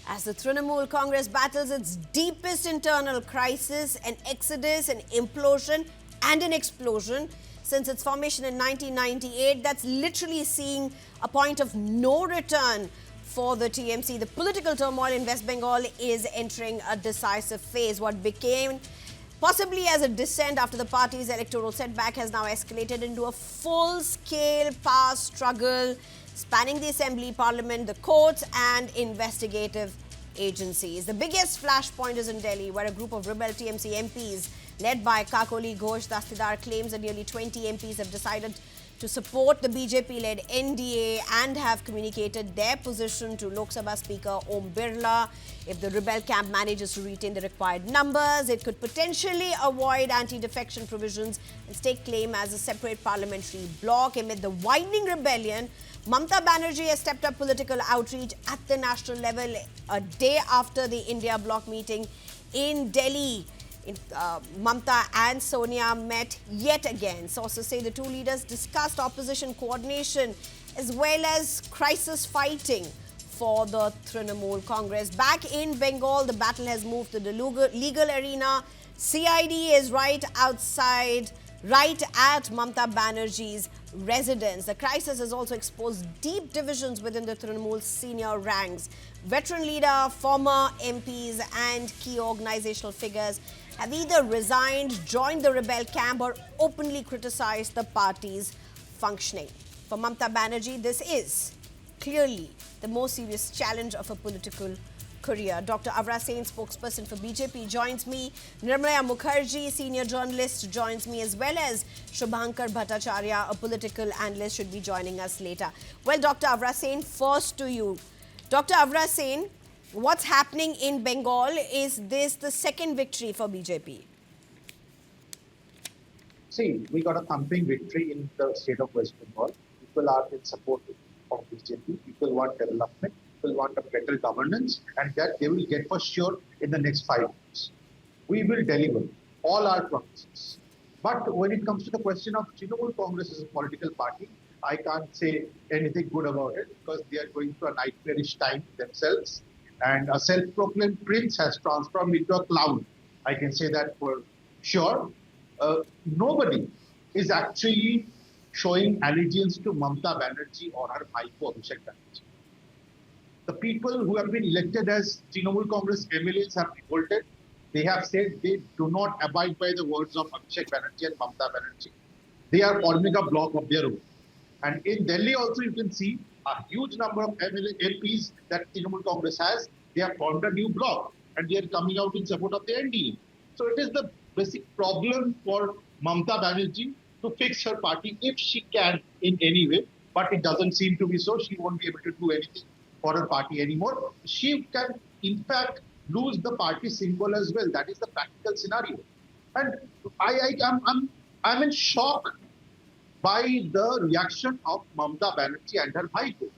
As the Trinamool Congress battles its deepest internal crisis, an exodus, an implosion and an explosion since its formation in 1998, that's literally seeing a point of no return for the TMC. The political turmoil in West Bengal is entering a decisive phase. What became possibly as a descent after the party's electoral setback has now escalated into a full-scale power struggle spanning the assembly, parliament, the courts and investigative agencies. The biggest flashpoint is in Delhi, where a group of rebel TMC MPs led by Kakoli Ghosh Dastidar claims that nearly 20 MPs have decided to support the BJP-led NDA and have communicated their position to Lok Sabha Speaker Om Birla. If the rebel camp manages to retain the required numbers, it could potentially avoid anti-defection provisions and stake claim as a separate parliamentary bloc. Amid the widening rebellion, Mamata Banerjee has stepped up political outreach at the national level a day after the India bloc meeting in Delhi. Mamata and Sonia met yet again. Sources say the two leaders discussed opposition coordination as well as crisis fighting for the Trinamool Congress. Back in Bengal, the battle has moved to the legal arena. CID is right outside, right at Mamata Banerjee's residence. The crisis has also exposed deep divisions within the Trinamool senior ranks. Veteran leader, former MPs and key organizational figures have either resigned, joined the rebel camp or openly criticized the party's functioning. For Mamata Banerjee, this is clearly the most serious challenge of a political career. Dr. Avra Sen, spokesperson for BJP, joins me. Nirmala Mukherjee, senior journalist, joins me, as well as Shubhankar Bhattacharya, a political analyst, should be joining us later. Well, Dr. Avra Sen, first to you. Dr. Avra Sen, what's happening in Bengal? Is this the second victory for BJP? See, we got a thumping victory in the state of West Bengal. People are in support of BJP. People want development. People want a better governance, and that they will get for sure in the next 5 years. We will deliver all our promises. But when it comes to the question of Trinamool Congress as a political party, I can't say anything good about it because they are going through a nightmarish time themselves. And a self-proclaimed prince has transformed into a clown. I can say that for sure. Nobody is actually showing allegiance to Mamata Banerjee or her Bhaiko Abhishek Banerjee. The people who have been elected as Trinamool Congress MLAs have revolted. They have said they do not abide by the words of Abhishek Banerjee and Mamata Banerjee. They are forming a bloc of their own. And in Delhi also you can see a huge number of MPs that Trinamool Congress has. They have formed a new bloc and they are coming out in support of the NDA. So it is the basic problem for Mamata Banerjee to fix her party if she can in any way. But it doesn't seem to be so. She won't be able to do anything for her party anymore. She can, in fact, lose the party symbol as well. That is the practical scenario. And I'm in shock by the reaction of Mamata Banerjee and her Bhaiko.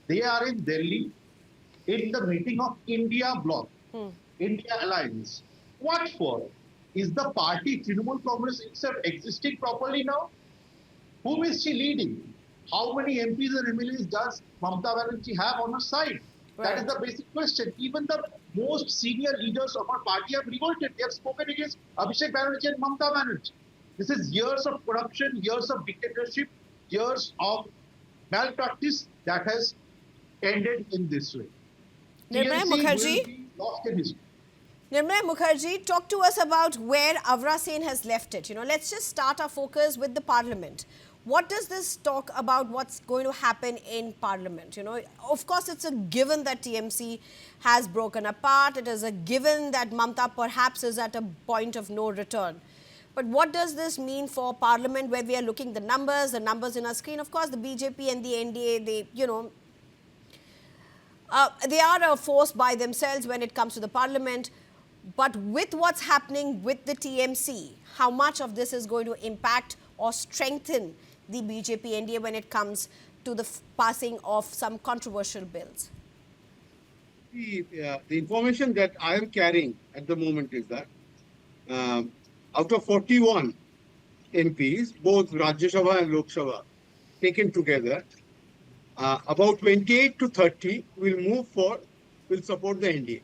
They are in Delhi in the meeting of India bloc, India alliance. What for? Is the party Trinamool Congress itself existing properly now? Whom is she leading? How many MPs and MLAs does Mamata Banerjee have on her side? Right. That is the basic question. Even the most senior leaders of our party have revolted. They have spoken against Abhishek Banerjee and Mamata Banerjee. This is years of corruption, years of dictatorship, years of malpractice that has ended in this way. Nirmala Mukherjee, lost in history. Nirmala Mukherjee, talk to us about where Avra Sen has left it. Let's just start our focus with the parliament. What does this talk about what's going to happen in Parliament? Of course, it's a given that TMC has broken apart. It is a given that Mamata perhaps is at a point of no return. But what does this mean for Parliament, where we are looking the numbers in our screen? Of course, the BJP and the NDA, they are a force by themselves when it comes to the Parliament. But with what's happening with the TMC, how much of this is going to impact or strengthen the BJP NDA when it comes to the passing of some controversial bills? The information that I am carrying at the moment is that out of 41 MPs, both Rajya Sabha and Lok Sabha taken together, about 28 to 30 will move for will support the NDA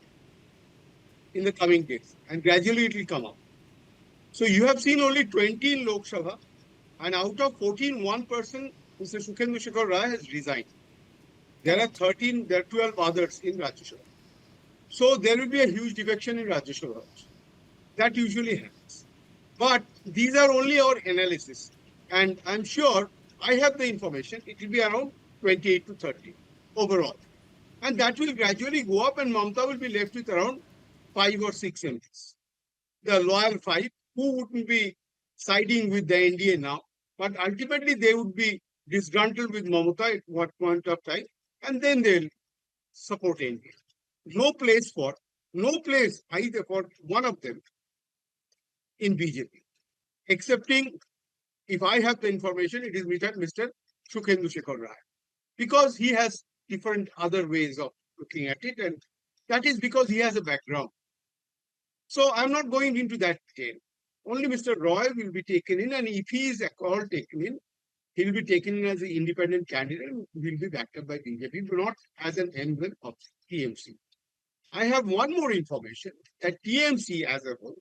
in the coming days, and gradually it will come up. So you have seen only 20 in Lok Sabha, and out of 14, one person, Mr. Sukhendu Shekhar Rai, has resigned. There are 13, there are 12 others in Rajya Sabha. So there will be a huge defection in Rajya Sabha. That usually happens. But these are only our analysis. And I'm sure I have the information. It will be around 28 to 30 overall. And that will gradually go up, and Mamata will be left with around 5 or 6 MPs. The loyal 5 who wouldn't be siding with the NDA now, but ultimately they would be disgruntled with Mamata at what point of time, and then they'll support NDA. No place either for one of them in BJP, excepting, if I have the information, it is Mr. Sukhendu Shekhar Rai, because he has different other ways of looking at it, and that is because he has a background. So I'm not going into that detail. Only Mr. Roy will be taken in, and if he is at all taken in, he will be taken in as an independent candidate and will be backed up by BJP, but not as an emblem of TMC. I have one more information, that TMC as a whole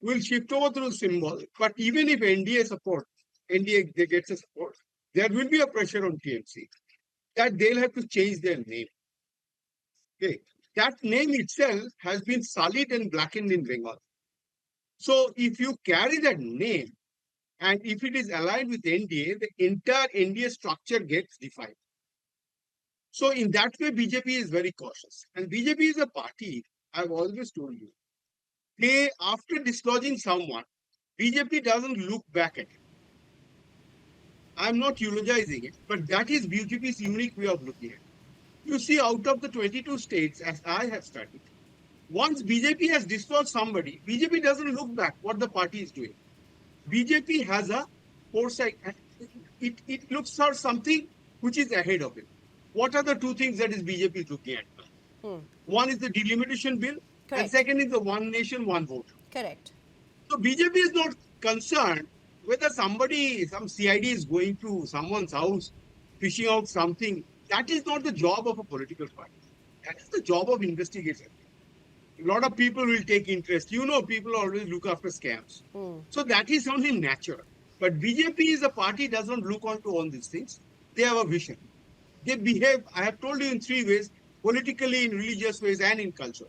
will shift over to the symbol, but even if NDA they gets a support, there will be a pressure on TMC that they'll have to change their name. Okay. That name itself has been sullied and blackened in Bengal. So if you carry that name, and if it is aligned with NDA, the entire NDA structure gets defined. So in that way, BJP is very cautious. And BJP is a party, I've always told you, they, after dislodging someone, BJP doesn't look back at it. I'm not eulogizing it, but that is BJP's unique way of looking at it. You see, out of the 22 states, as I have studied, once BJP has dislodged somebody, BJP doesn't look back what the party is doing. BJP has a foresight. It looks for something which is ahead of it. What are the two things that is BJP is looking at? One is the delimitation bill, Correct. and second is the one nation, one vote. Correct. So BJP is not concerned whether some CID is going to someone's house, fishing out something. That is not the job of a political party. That is the job of investigators. A lot of people will take interest. You know, people always look after scams. So that is only natural. But BJP is a party doesn't look onto all these things. They have a vision. They behave, I have told you, in 3 ways: politically, in religious ways, and in culture.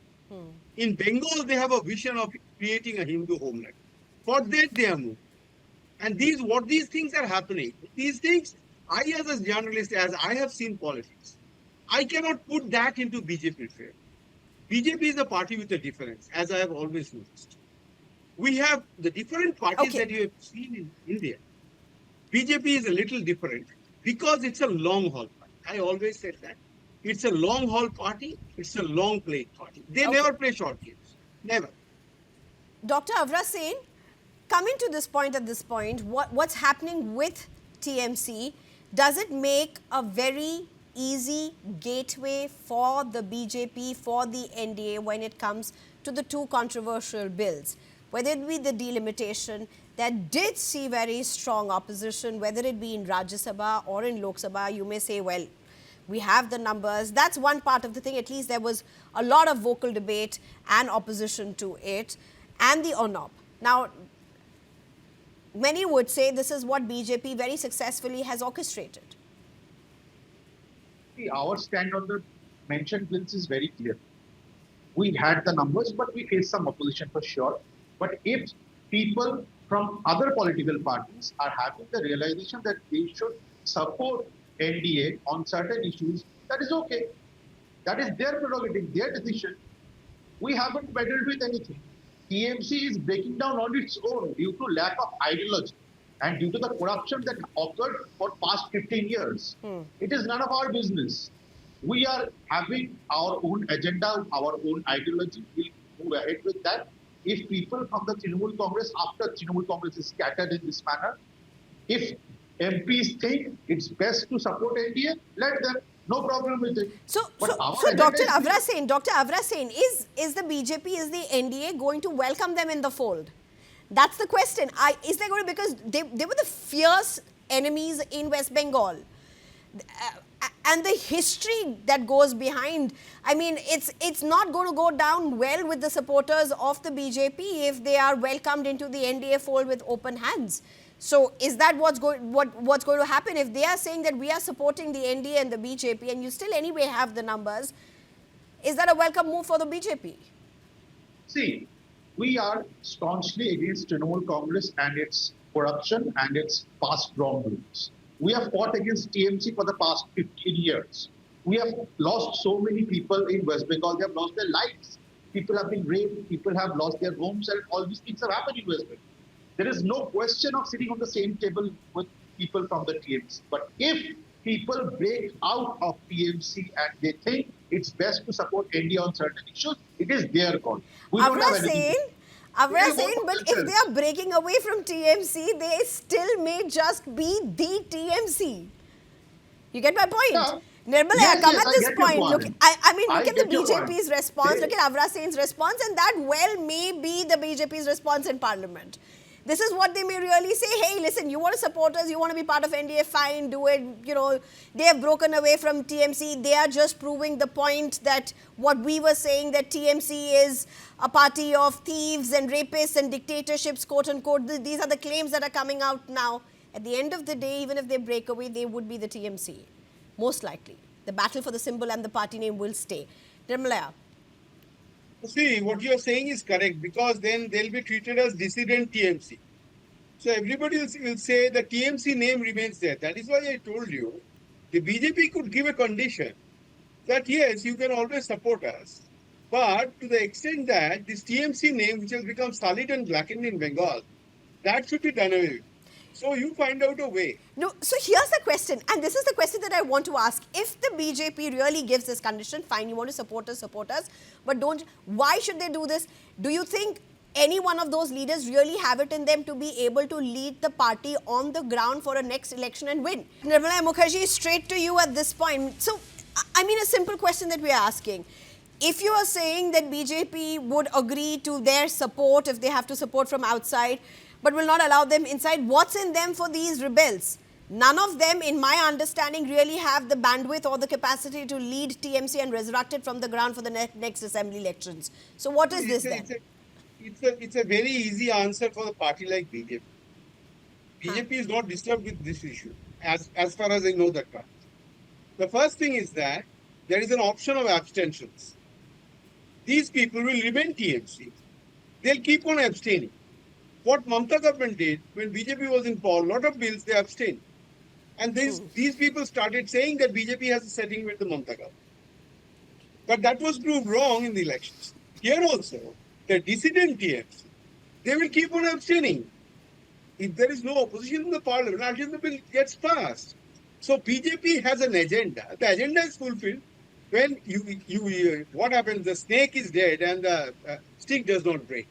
In Bengal, they have a vision of creating a Hindu homeland. For that, they are moving. And these things are happening. These things, I as a journalist, as I have seen politics, I cannot put that into BJP fair. BJP is a party with a difference, as I have always noticed. We have the different parties that you have seen in India. BJP is a little different because it's a long haul party. I always said that. It's a long haul party. It's a long play party. They never play short games. Never. Dr. Avra Sen, coming to this point at this point, what's happening with TMC, does it make a very easy gateway for the BJP, for the NDA when it comes to the two controversial bills? Whether it be the delimitation that did see very strong opposition, whether it be in Rajya Sabha or in Lok Sabha, you may say, well, we have the numbers. That's one part of the thing. At least there was a lot of vocal debate and opposition to it, and the ONOP. Now, many would say this is what BJP very successfully has orchestrated. Our stand on the mentioned bills is very clear. We had the numbers, but we faced some opposition for sure. But if people from other political parties are having the realization that they should support NDA on certain issues, that is okay. That is their prerogative, their decision. We haven't meddled with anything. TMC is breaking down on its own due to lack of ideology and due to the corruption that occurred for past 15 years. It is none of our business. We are having our own agenda, our own ideology. We'll move ahead with that. If people from the Trinamool Congress, after Trinamool Congress is scattered in this manner, if MPs think it's best to support NDA, let them. No problem with it. So Dr. Avra Sen, is the BJP, is the NDA going to welcome them in the fold? That's the question. Is there going to, because they were the fierce enemies in West Bengal. and the history that goes behind. I mean, it's not going to go down well with the supporters of the BJP if they are welcomed into the NDA fold with open hands. So is that what's going to happen if they are saying that we are supporting the NDA and the BJP and you still anyway have the numbers? Is that a welcome move for the BJP? See, we are staunchly against Trinamool Congress and its corruption and its past wrongdoings. We have fought against TMC for the past 15 years. We have lost so many people in West Bengal. They have lost their lives. People have been raped. People have lost their homes, and all these things have happened in West Bengal. There is no question of sitting on the same table with people from the TMC. But if people break out of TMC and they think it's best to support India on certain issues, it is their call. We don't have anything. Avra saying, but if they are breaking away from TMC, they still may just be the TMC. You get my point? Yeah. Nirmala, come at this point. Look, I mean, look at the BJP's response. Look at Avra Sen's response, and that well may be the BJP's response in Parliament. This is what they may really say. Hey, listen, you want to support us, you want to be part of NDA, fine, do it. You know, they have broken away from TMC. They are just proving the point that what we were saying, that TMC is a party of thieves and rapists and dictatorships, quote unquote. These are the claims that are coming out now. At the end of the day, even if they break away, they would be the TMC. Most likely. The battle for the symbol and the party name will stay. Nirmala. See, what you are saying is correct, because then they'll be treated as dissident TMC. So everybody will say the TMC name remains there. That is why I told you, the BJP could give a condition that yes, you can always support us, but to the extent that this TMC name, which has become solid and blackened in Bengal, that should be done away with. So you find out a way. No, so here's the question, and this is the question that I want to ask. If the BJP really gives this condition, fine, you want to support us, but don't. Why should they do this? Do you think any one of those leaders really have it in them to be able to lead the party on the ground for a next election and win? Nirmala Mukherjee, straight to you at this point. So, I mean, a simple question that we are asking. If you are saying that BJP would agree to their support if they have to support from outside, but will not allow them inside, what's in them for these rebels? None of them, in my understanding, really have the bandwidth or the capacity to lead TMC and resurrect it from the ground for the next assembly elections. So what is this then? It's a very easy answer for the party like BJP. BJP is not disturbed with this issue, as far as I know that part. The first thing is that there is an option of abstentions. These people will remain TMC. They'll keep on abstaining. What Mamata government did when BJP was in power, a lot of bills they abstained. And these people started saying that BJP has a setting with the Mamata government. But that was proved wrong in the elections. Here also, the dissident TMC, they will keep on abstaining. If there is no opposition in the parliament, until the bill gets passed. So BJP has an agenda. The agenda is fulfilled when what happens? The snake is dead and the stick does not break.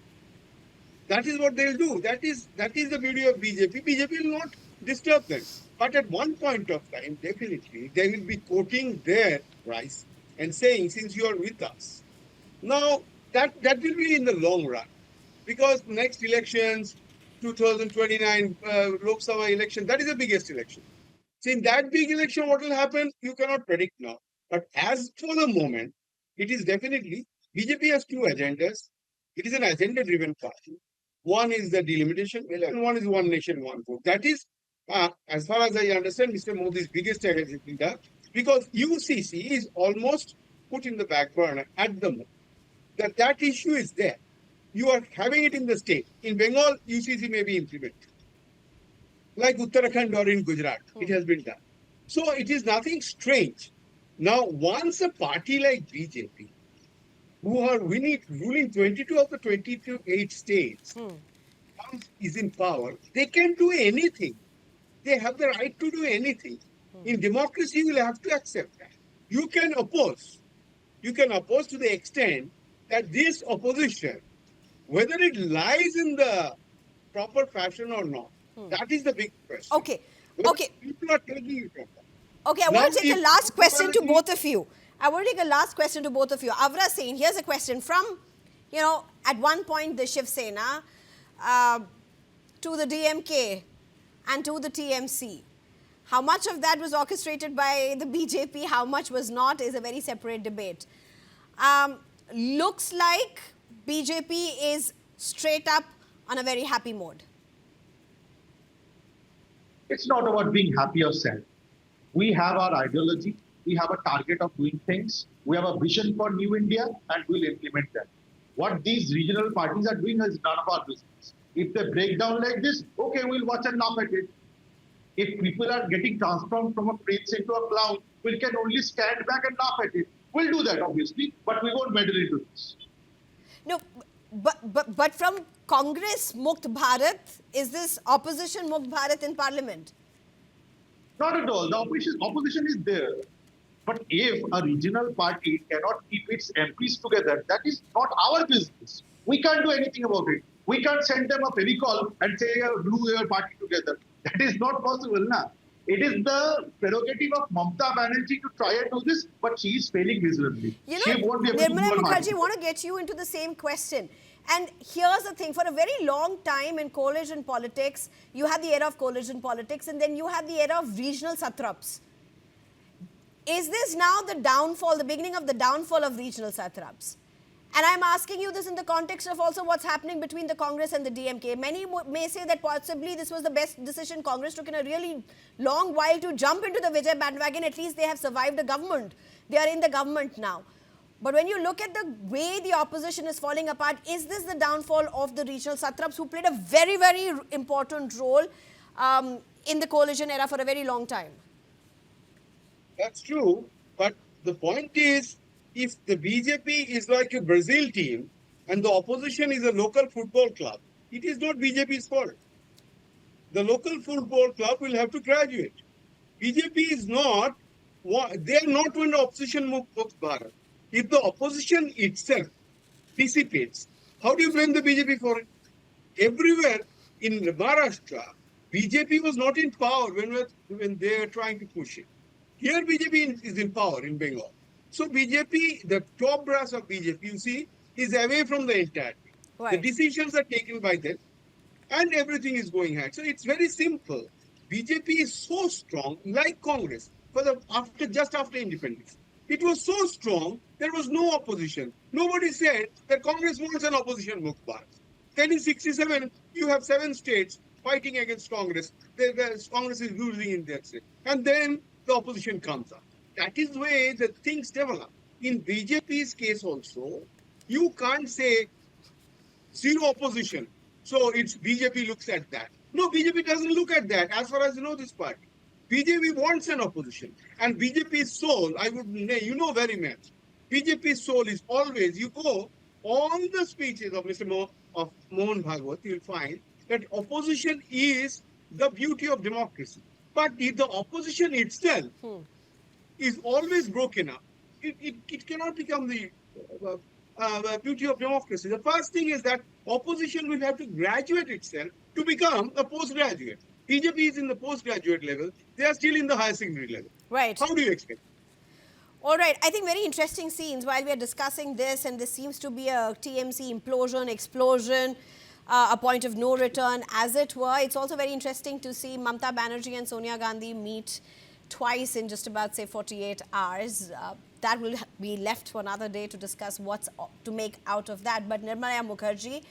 That is what they will do. That is the beauty of BJP. BJP will not disturb them. But at one point of time, definitely, they will be quoting their price and saying, since you are with us. Now, that will be in the long run. Because next elections, 2029 Lok Sabha election, that is the biggest election. So in that big election, what will happen, you cannot predict now. But as for the moment, it is definitely, BJP has two agendas. It is an agenda-driven party. One is the delimitation bill and one is one nation, one vote. That is, as far as I understand, Mr. Modi's biggest agenda, because UCC is almost put in the back burner at the moment. That issue is there. You are having it in the state. In Bengal, UCC may be implemented. Like Uttarakhand or in Gujarat, it has been done. So it is nothing strange. Now, once a party like BJP, who are ruling 22 of the 28 states, is in power, they can do anything. They have the right to do anything. In democracy, you will have to accept that. You can oppose. You can oppose to the extent that this opposition, whether it lies in the proper fashion or not, that is the big question. Okay. Okay. People are taking it from that. Okay, I want to take a last question to both of you. Avra Sen, here's a question from, at one point the Shiv Sena to the DMK and to the TMC. How much of that was orchestrated by the BJP, how much was not, is a very separate debate. Looks like BJP is straight up on a very happy mode. It's not about being happy or sad. We have our ideology. We have a target of doing things. We have a vision for New India, and we'll implement that. What these regional parties are doing is none of our business. If they break down like this, okay, we'll watch and laugh at it. If people are getting transformed from a prince into a clown, we can only stand back and laugh at it. We'll do that, obviously, but we won't meddle into this. No, but from Congress Mukt Bharat, is this opposition Mukt Bharat in Parliament? Not at all. The opposition is there. But if a regional party cannot keep its MPs together, that is not our business. We can't do anything about it. We can't send them a ferrycall and say, glue your party together. That is not possible, na? It is the prerogative of Mamata Banerjee to try and do this, but she is failing miserably. You She won't be able to Nirmala do Mukherjee, I want to get you into the same question. And here's the thing, for a very long time in coalition politics, you had the era of coalition politics and then you had the era of regional satraps. Is this now the downfall, the beginning of the downfall of regional satraps? And I'm asking you this in the context of also what's happening between the Congress and the DMK. Many may say that possibly this was the best decision Congress took in a really long while to jump into the Vijay bandwagon. At least they have survived a government. They are in the government now. But when you look at the way the opposition is falling apart, is this the downfall of the regional satraps who played a very, very important role in the coalition era for a very long time? That's true. But the point is, if the BJP is like a Brazil team and the opposition is a local football club, it is not BJP's fault. The local football club will have to graduate. BJP is not, they are not when the opposition moves Bharat. If the opposition itself dissipates, how do you blame the BJP for it? Everywhere in Maharashtra, BJP was not in power when they were trying to push it. Here BJP is in power in Bengal. So BJP, the top brass of BJP, you see, is away from the entire thing. Right. The decisions are taken by them and everything is going ahead. So it's very simple. BJP is so strong, like Congress, just after independence. It was so strong, there was no opposition. Nobody said that Congress wants an opposition Mukt Bharat. Then in 67, you have 7 states fighting against Congress. Congress is losing in their state. And then the opposition comes up. That is the way the things develop. In BJP's case also, you can't say zero opposition. So it's BJP looks at that. No, BJP doesn't look at that as far as you know this party. BJP wants an opposition. And BJP's soul, you know very much. BJP's soul is always, you go on the speeches of of Mohan Bhagwat, you'll find that opposition is the beauty of democracy. But if the opposition itself is always broken up, it cannot become the beauty of democracy. The first thing is that opposition will have to graduate itself to become a postgraduate. BJP is in the postgraduate level. They are still in the higher secondary level. Right. How do you expect? All right. I think very interesting scenes while we are discussing this, and this seems to be a TMC implosion, explosion, a point of no return, as it were. It's also very interesting to see Mamata Banerjee and Sonia Gandhi meet twice in just about, say, 48 hours. That will be left for another day to discuss what's to make out of that. But Nirmala Mukherjee,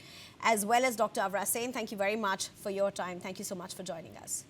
as well as Dr. Avra Sen, thank you very much for your time. Thank you so much for joining us.